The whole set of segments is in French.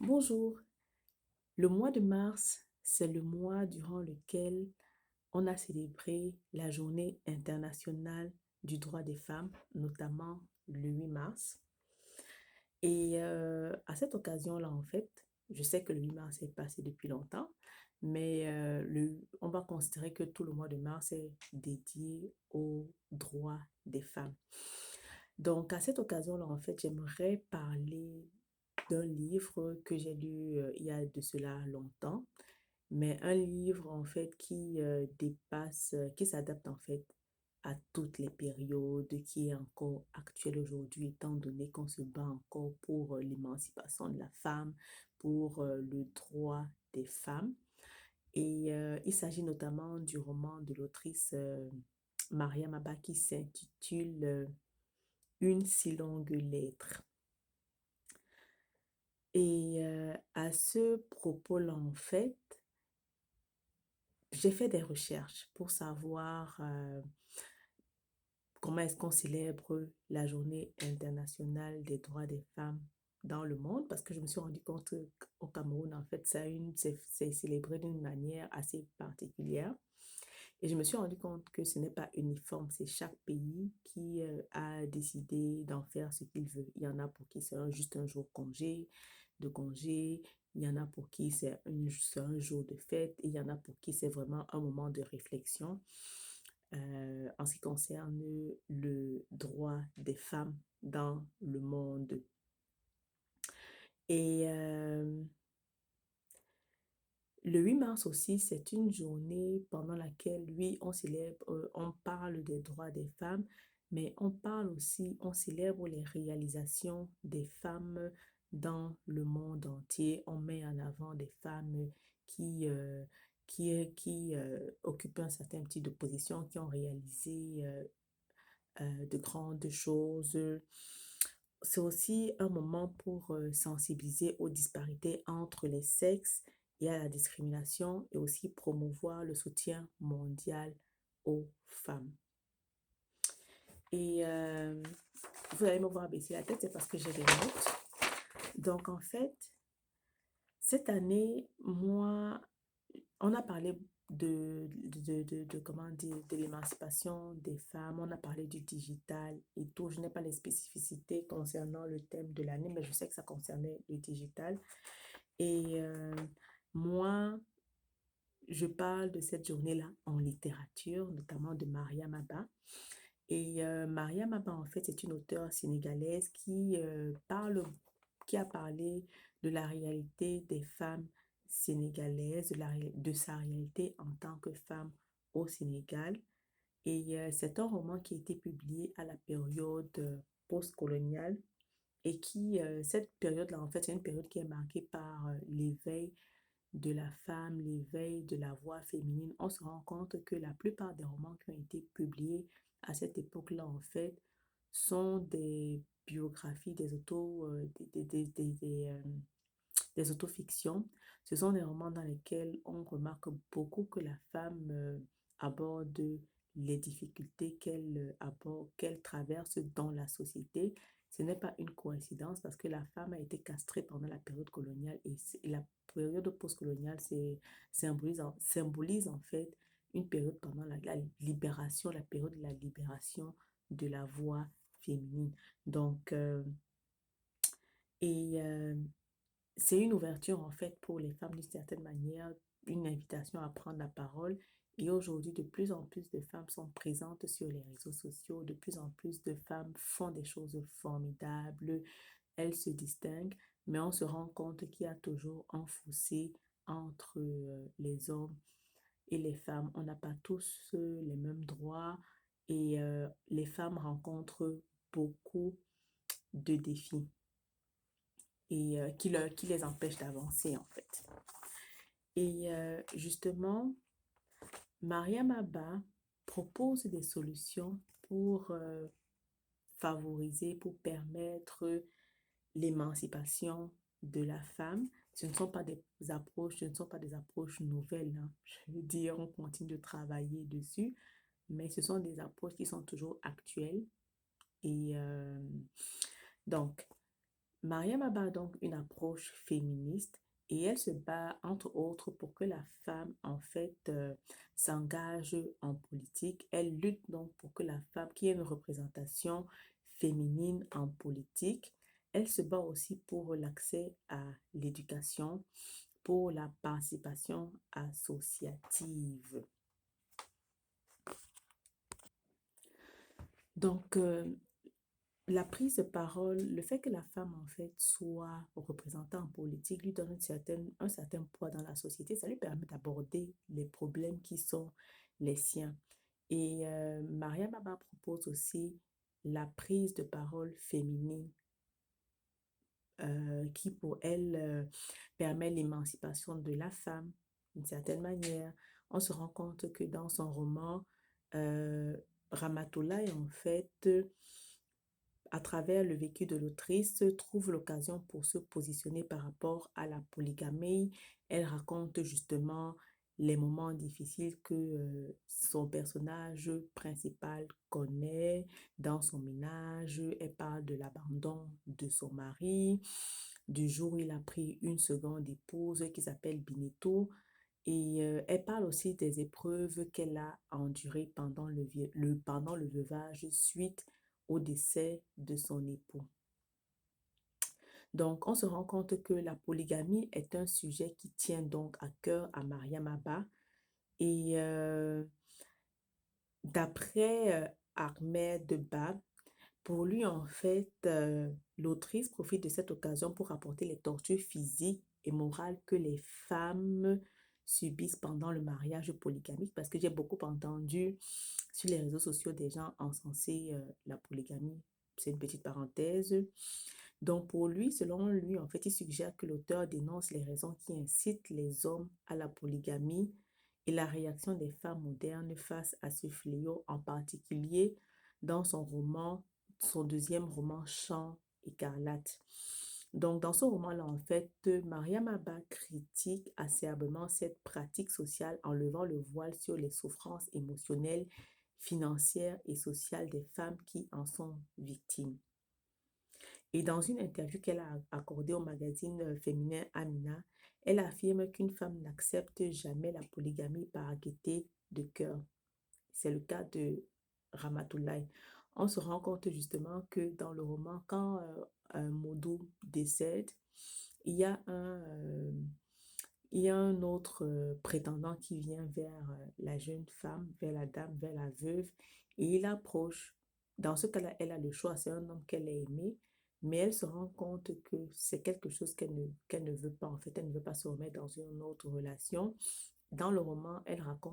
Bonjour. Le mois de mars, c'est le mois durant lequel on a célébré la Journée internationale du droit des femmes, notamment le 8 mars. Et à cette occasion-là, en fait, je sais que le 8 mars est passé depuis longtemps, mais on va considérer que tout le mois de mars est dédié aux droits des femmes. Donc, à cette occasion-là, en fait, j'aimerais parler d'un livre que j'ai lu il y a de cela longtemps, mais un livre en fait qui dépasse, qui s'adapte en fait à toutes les périodes, qui est encore actuel aujourd'hui, étant donné qu'on se bat encore pour l'émancipation de la femme, pour le droit des femmes. Et il s'agit notamment du roman de l'autrice Maria Maba qui s'intitule Une si longue lettre. Et à ce propos-là, en fait, j'ai fait des recherches pour savoir comment est-ce qu'on célèbre la Journée internationale des droits des femmes dans le monde, parce que je me suis rendu compte qu'au Cameroun, en fait, c'est célébré d'une manière assez particulière. Et je me suis rendu compte que ce n'est pas uniforme, c'est chaque pays qui a décidé d'en faire ce qu'il veut. Il y en a pour qui c'est juste un jour de congé, il y en a pour qui c'est un jour de fête, et il y en a pour qui c'est vraiment un moment de réflexion en ce qui concerne le droit des femmes dans le monde. Et le 8 mars aussi, c'est une journée pendant laquelle, oui, on célèbre, on parle des droits des femmes, mais on parle aussi, on célèbre les réalisations des femmes dans le monde entier. On met en avant des femmes qui, euh, qui occupent un certain type de position, qui ont réalisé de grandes choses. C'est aussi un moment pour sensibiliser aux disparités entre les sexes et à la discrimination et aussi promouvoir le soutien mondial aux femmes. Et vous allez me voir baisser la tête, c'est parce que j'ai des notes. Donc en fait, cette année, moi, on a parlé comment dire, de l'émancipation des femmes, on a parlé du digital et tout. Je n'ai pas les spécificités concernant le thème de l'année, mais je sais que ça concernait le digital. Et moi, je parle de cette journée-là en littérature, notamment de Maria Maba. Et Maria Maba, en fait, c'est une auteure sénégalaise qui a parlé de la réalité des femmes sénégalaises, de sa réalité en tant que femme au Sénégal. Et c'est un roman qui a été publié à la période postcoloniale et cette période-là, en fait, c'est une période qui est marquée par l'éveil de la femme, l'éveil de la voix féminine. On se rend compte que la plupart des romans qui ont été publiés à cette époque-là, en fait, sont des biographies, des autofictions. Ce sont des romans dans lesquels on remarque beaucoup que la femme aborde les difficultés qu'elle traverse dans la société. Ce n'est pas une coïncidence parce que la femme a été castrée pendant la période coloniale et la période postcoloniale symbolise en fait une période pendant la libération, la période de la libération de la voix féminine. Donc, et c'est une ouverture en fait pour les femmes d'une certaine manière, une invitation à prendre la parole. Et aujourd'hui, de plus en plus de femmes sont présentes sur les réseaux sociaux, de plus en plus de femmes font des choses formidables, elles se distinguent, mais on se rend compte qu'il y a toujours un fossé entre les hommes et les femmes. On n'a pas tous les mêmes droits et les femmes rencontrent beaucoup de défis et qui les empêchent d'avancer en fait. Et justement, Maria Maba propose des solutions pour favoriser, pour permettre l'émancipation de la femme. Ce ne sont pas des approches nouvelles, hein. Je veux dire, on continue de travailler dessus, mais ce sont des approches qui sont toujours actuelles. Et donc, Mariam Abba a donc une approche féministe et elle se bat entre autres pour que la femme en fait s'engage en politique. Elle lutte donc pour que la femme, qui ait une représentation féminine en politique. Elle se bat aussi pour l'accès à l'éducation, pour la participation associative. Donc, la prise de parole, le fait que la femme, en fait, soit représentée en politique, lui donne un certain poids dans la société. Ça lui permet d'aborder les problèmes qui sont les siens. Et Maria Baba propose aussi la prise de parole féminine qui, pour elle, permet l'émancipation de la femme d'une certaine manière. On se rend compte que dans son roman, euh, Ramatoulaye, en fait, à travers le vécu de l'autrice, trouve l'occasion pour se positionner par rapport à la polygamie. Elle raconte justement les moments difficiles que son personnage principal connaît dans son ménage. Elle parle de l'abandon de son mari, du jour où il a pris une seconde épouse qui s'appelle Binetou. Et elle parle aussi des épreuves qu'elle a endurées pendant le veuvage suite au décès de son époux. Donc, on se rend compte que la polygamie est un sujet qui tient donc à cœur à Mariam Abba. Et d'après Ahmed Bab, pour lui, en fait, l'autrice profite de cette occasion pour rapporter les tortures physiques et morales que les femmes subissent pendant le mariage polygamique, parce que j'ai beaucoup entendu sur les réseaux sociaux des gens encenser la polygamie. C'est une petite parenthèse. Donc pour lui, selon lui, en fait, il suggère que l'auteur dénonce les raisons qui incitent les hommes à la polygamie et la réaction des femmes modernes face à ce fléau, en particulier dans son deuxième roman, Chant écarlate. Donc, dans ce roman-là, en fait, Mariam Abba critique acerbement cette pratique sociale en levant le voile sur les souffrances émotionnelles, financières et sociales des femmes qui en sont victimes. Et dans une interview qu'elle a accordée au magazine féminin Amina, elle affirme qu'une femme n'accepte jamais la polygamie par gaieté de cœur. C'est le cas de Ramatoulaye. On se rend compte justement que dans le roman, quand Modou décède, il y a il y a un autre prétendant qui vient vers la jeune femme, vers la dame, vers la veuve, et il approche. Dans ce cas-là, elle a le choix, c'est un homme qu'elle a aimé, mais elle se rend compte que c'est quelque chose qu'elle ne veut pas. En fait, elle ne veut pas se remettre dans une autre relation. Dans le roman,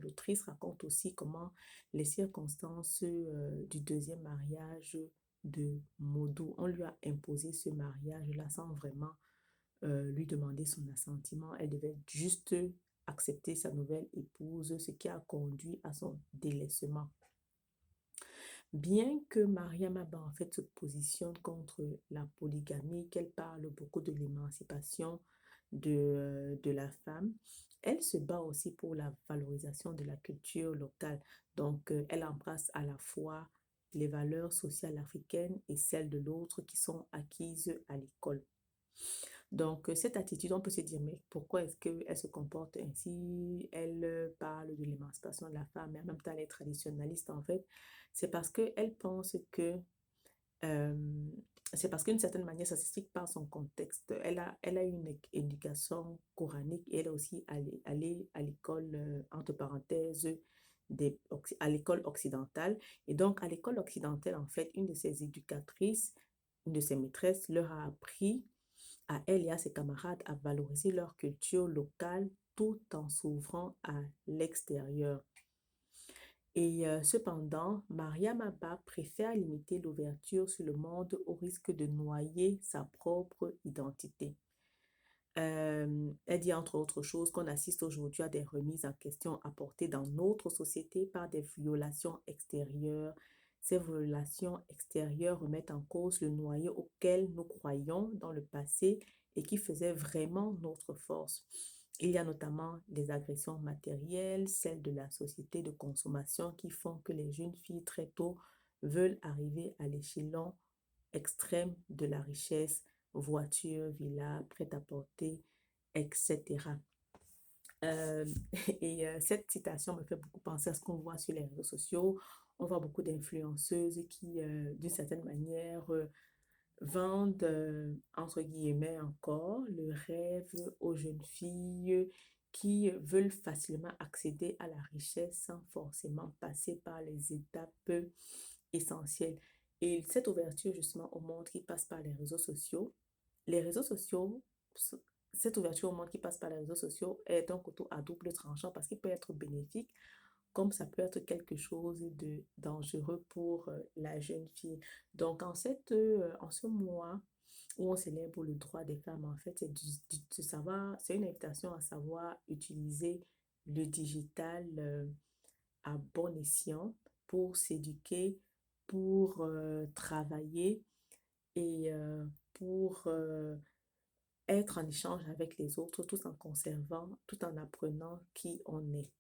l'autrice raconte aussi comment les circonstances du deuxième mariage de Modou, on lui a imposé ce mariage-là sans vraiment lui demander son assentiment. Elle devait juste accepter sa nouvelle épouse, ce qui a conduit à son délaissement. Bien que Maria Maba en fait se positionne contre la polygamie, qu'elle parle beaucoup de l'émancipation de la femme, elle se bat aussi pour la valorisation de la culture locale. Donc, elle embrasse à la fois les valeurs sociales africaines et celles de l'autre qui sont acquises à l'école. Donc, cette attitude, on peut se dire, mais pourquoi est-ce qu'elle se comporte ainsi? Elle parle de l'émancipation de la femme, mais en même temps, elle est traditionnaliste, en fait. C'est parce qu'elle pense que, euh, c'est parce qu'une certaine manière, ça s'explique par son contexte. Elle a eu une éducation coranique et elle est aussi allée à l'école, entre parenthèses, à l'école occidentale. Et donc, à l'école occidentale, en fait, une de ses éducatrices, une de ses maîtresses leur a appris à elle et à ses camarades à valoriser leur culture locale tout en s'ouvrant à l'extérieur. Et cependant, Maria Maba préfère limiter l'ouverture sur le monde au risque de noyer sa propre identité. Elle dit entre autres choses qu'on assiste aujourd'hui à des remises en question apportées dans notre société par des violations extérieures. Ces violations extérieures remettent en cause le noyau auquel nous croyons dans le passé et qui faisait vraiment notre force. Il y a notamment les agressions matérielles, celles de la société de consommation qui font que les jeunes filles très tôt veulent arriver à l'échelon extrême de la richesse voiture, villa, prêt-à-porter, etc. Euh, cette citation me fait beaucoup penser à ce qu'on voit sur les réseaux sociaux. On voit beaucoup d'influenceuses qui, d'une certaine manière, vendent, entre guillemets encore, le rêve aux jeunes filles qui veulent facilement accéder à la richesse sans forcément passer par les étapes essentielles. Et cette ouverture justement au monde qui passe par les réseaux sociaux, cette ouverture au monde qui passe par les réseaux sociaux est un couteau à double tranchant parce qu'il peut être bénéfique comme ça peut être quelque chose de dangereux pour la jeune fille. Donc, en ce mois où on célèbre le droit des femmes, en fait, de savoir, c'est une invitation à savoir utiliser le digital à bon escient pour s'éduquer, pour travailler et pour être en échange avec les autres, tout en conservant, tout en apprenant qui on est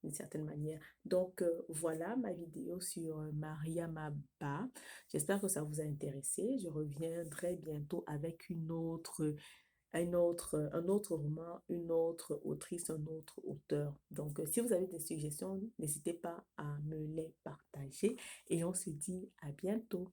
d'une certaine manière. Donc, voilà ma vidéo sur Maria Maba. J'espère que ça vous a intéressé. Je reviendrai bientôt avec un autre roman, une autre autrice, un autre auteur. Donc, si vous avez des suggestions, n'hésitez pas à me les partager et on se dit à bientôt.